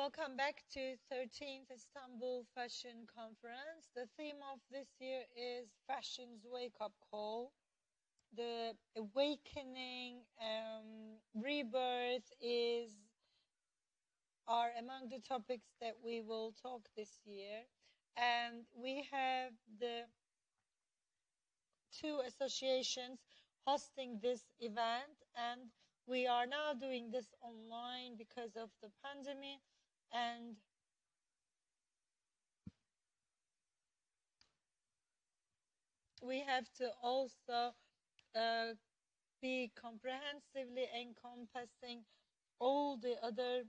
Welcome back to 13th Istanbul Fashion Conference. The theme of this year is Fashion's Wake-Up Call. The awakening, rebirth are among the topics that we will talk this year. And we have the two associations hosting this event, and we are now doing this online because of the pandemic, and we have to also be comprehensively encompassing all the other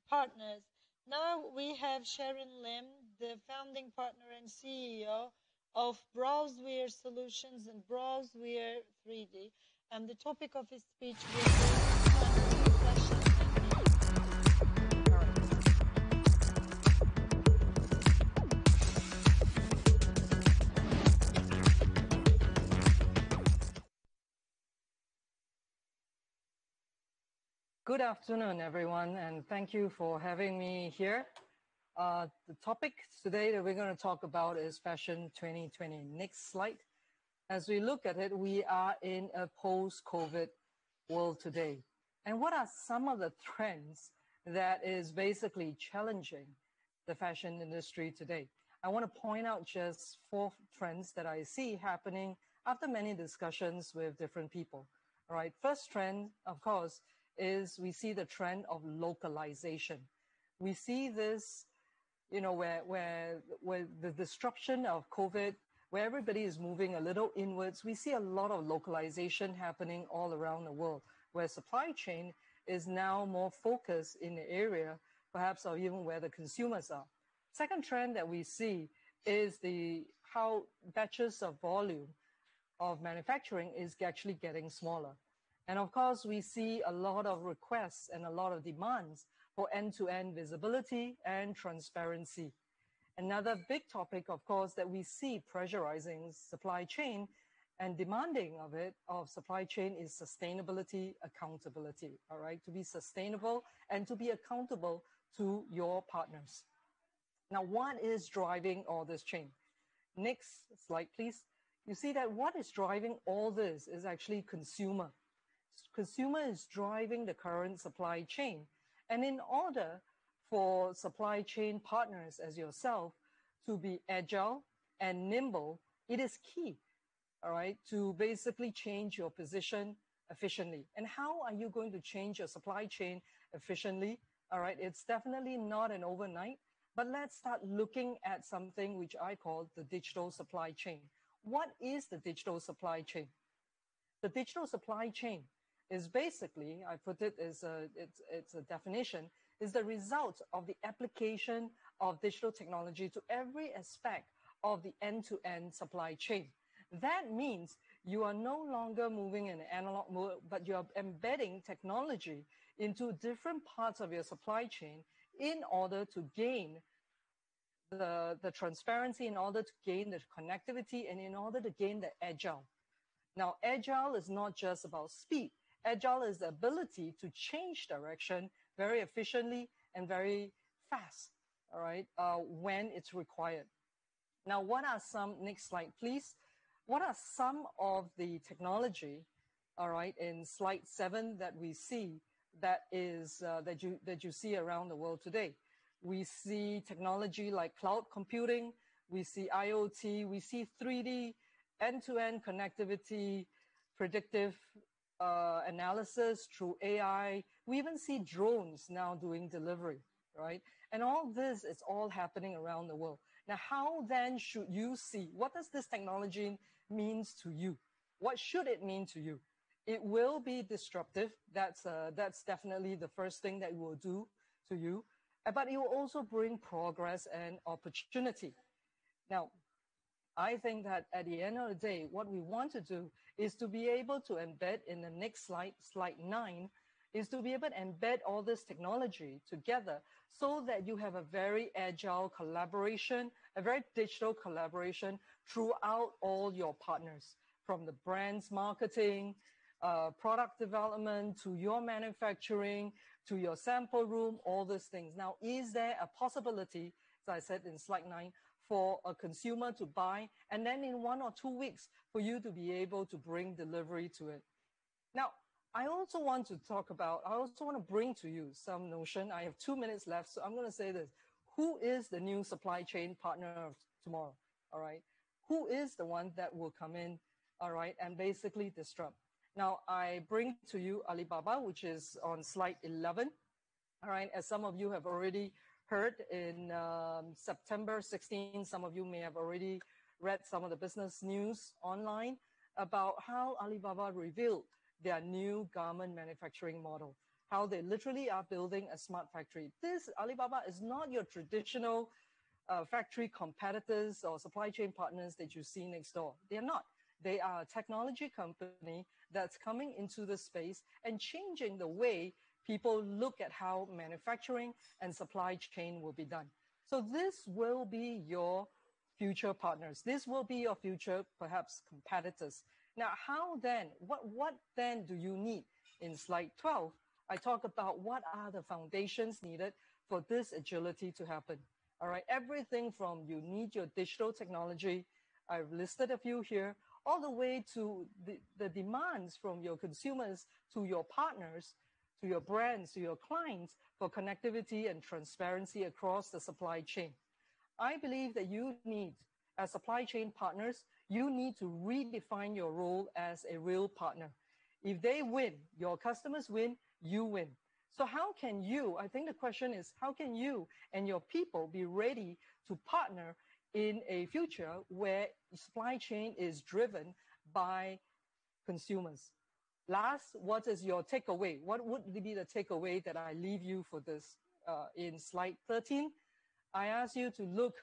partners. Now we have Sharon Lim, the founding partner and CEO of Browseware Solutions and Browseware 3D, and the topic of his speech will be fashion and media. Good afternoon, everyone, and thank you for having me here. The topic today that we're going to talk about is Fashion 2020. Next slide. As we look at it, we are in a post-COVID world today. And what are some of the trends that is basically challenging the fashion industry today? I want to point out just 4 trends that I see happening after many discussions with different people. All right, first trend, of course, is we see the trend of localization. We see this, where the disruption of COVID, where everybody is moving a little inwards, we see a lot of localization happening all around the world, where supply chain is now more focused in the area, perhaps, or even where the consumers are. Second trend that we see is how batches of volume of manufacturing is actually getting smaller. And of course, we see a lot of requests and a lot of demands for end-to-end visibility and transparency. Another big topic, of course, that we see pressurizing supply chain and demanding of supply chain is sustainability, accountability, all right? To be sustainable and to be accountable to your partners. Now, what is driving all this change? Next slide, please. You see that what is driving all this is actually consumer. Consumer is driving the current supply chain. And in order for supply chain partners as yourself to be agile and nimble, it is key, all right, to basically change your position efficiently. And how are you going to change your supply chain efficiently? All right, it's definitely not an overnight, but let's start looking at something which I call the digital supply chain. What is the digital supply chain? The digital supply chain is basically, I put it as it's a definition, is the result of the application of digital technology to every aspect of the end-to-end supply chain. That means you are no longer moving in an analog mode, but you are embedding technology into different parts of your supply chain in order to gain the transparency, in order to gain the connectivity, and in order to gain the agile. Now, agile is not just about speed. Agile is the ability to change direction very efficiently and very fast, all right, when it's required. Now, next slide, please. What are some of the technology, all right, in slide 7 that we see that you see around the world today? We see technology like cloud computing, we see IoT, we see 3D, end-to-end connectivity, predictive analysis through AI. We even see drones now doing delivery, right? And all this is all happening around the world. Now, how then should you see, what does this technology means to you? What should it mean to you? It will be disruptive. That's definitely the first thing that it will do to you. But it will also bring progress and opportunity. Now, I think that at the end of the day, what we want to do is to be able to embed in the next slide 9, is to be able to embed all this technology together so that you have a very agile collaboration, a very digital collaboration throughout all your partners, from the brand's marketing, product development, to your manufacturing, to your sample room, all these things. Now, is there a possibility, as I said in slide 9, for a consumer to buy and then in 1 or 2 weeks for you to be able to bring delivery to it? Now, I also want to bring to you some notion. I have 2 minutes left, so I'm going to say this. Who is the new supply chain partner of tomorrow? All right. Who is the one that will come in, all right, and basically disrupt? Now, I bring to you Alibaba, which is on slide 11. All right, as some of you have already heard in September 16, some of you may have already read some of the business news online about how Alibaba revealed their new garment manufacturing model, how they literally are building a smart factory. This Alibaba is not your traditional factory competitors or supply chain partners that you see next door. They're not. They are a technology company that's coming into the space and changing the way people look at how manufacturing and supply chain will be done. So this will be your future partners. This will be your future, perhaps, competitors. Now, how then, what then do you need? In slide 12, I talk about what are the foundations needed for this agility to happen. All right, everything from you need your digital technology, I've listed a few here, all the way to the demands from your consumers to your partners, to your brands, to your clients for connectivity and transparency across the supply chain. I believe that you need, as supply chain partners, you need to redefine your role as a real partner. If they win, your customers win, you win. So how can you, I think the question is, how can you and your people be ready to partner in a future where supply chain is driven by consumers? Last, what is your takeaway? What would be the takeaway that I leave you for this? In slide 13, I ask you to look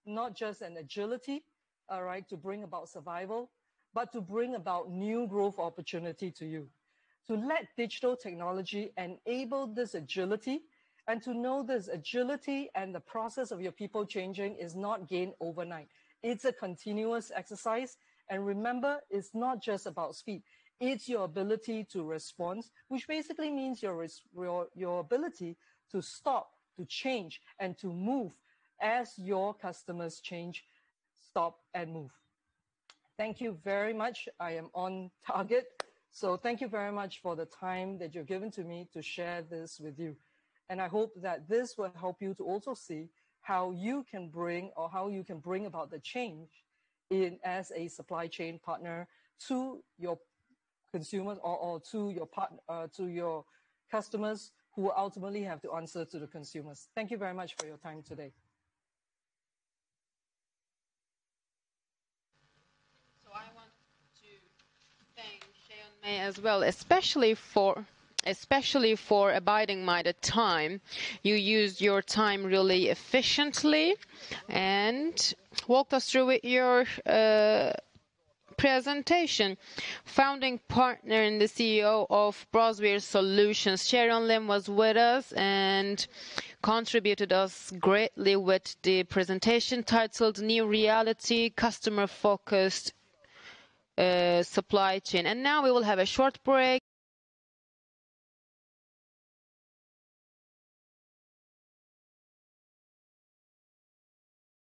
not just an agility, all right, to bring about survival, but to bring about new growth opportunity to you. To let digital technology enable this agility, and to know this agility and the process of your people changing is not gained overnight. It's a continuous exercise. And remember, it's not just about speed. It's your ability to respond, which basically means your ability to stop, to change, and to move as your customers change, stop, and move. Thank you very much. I am on target. So thank you very much for the time that you've given to me to share this with you. And I hope that this will help you to also see how you can bring about the change in as a supply chain partner to your consumers or to your customers who ultimately have to answer to the consumers. Thank you very much for your time today. So I want to thank May as well, especially for abiding by the time. You used your time really efficiently and walked us through with your presentation. Founding partner and the CEO of Broswear Solutions, Sharon Lim, was with us and contributed us greatly with the presentation titled New Reality, Customer Focused Supply Chain. And now we will have a short break.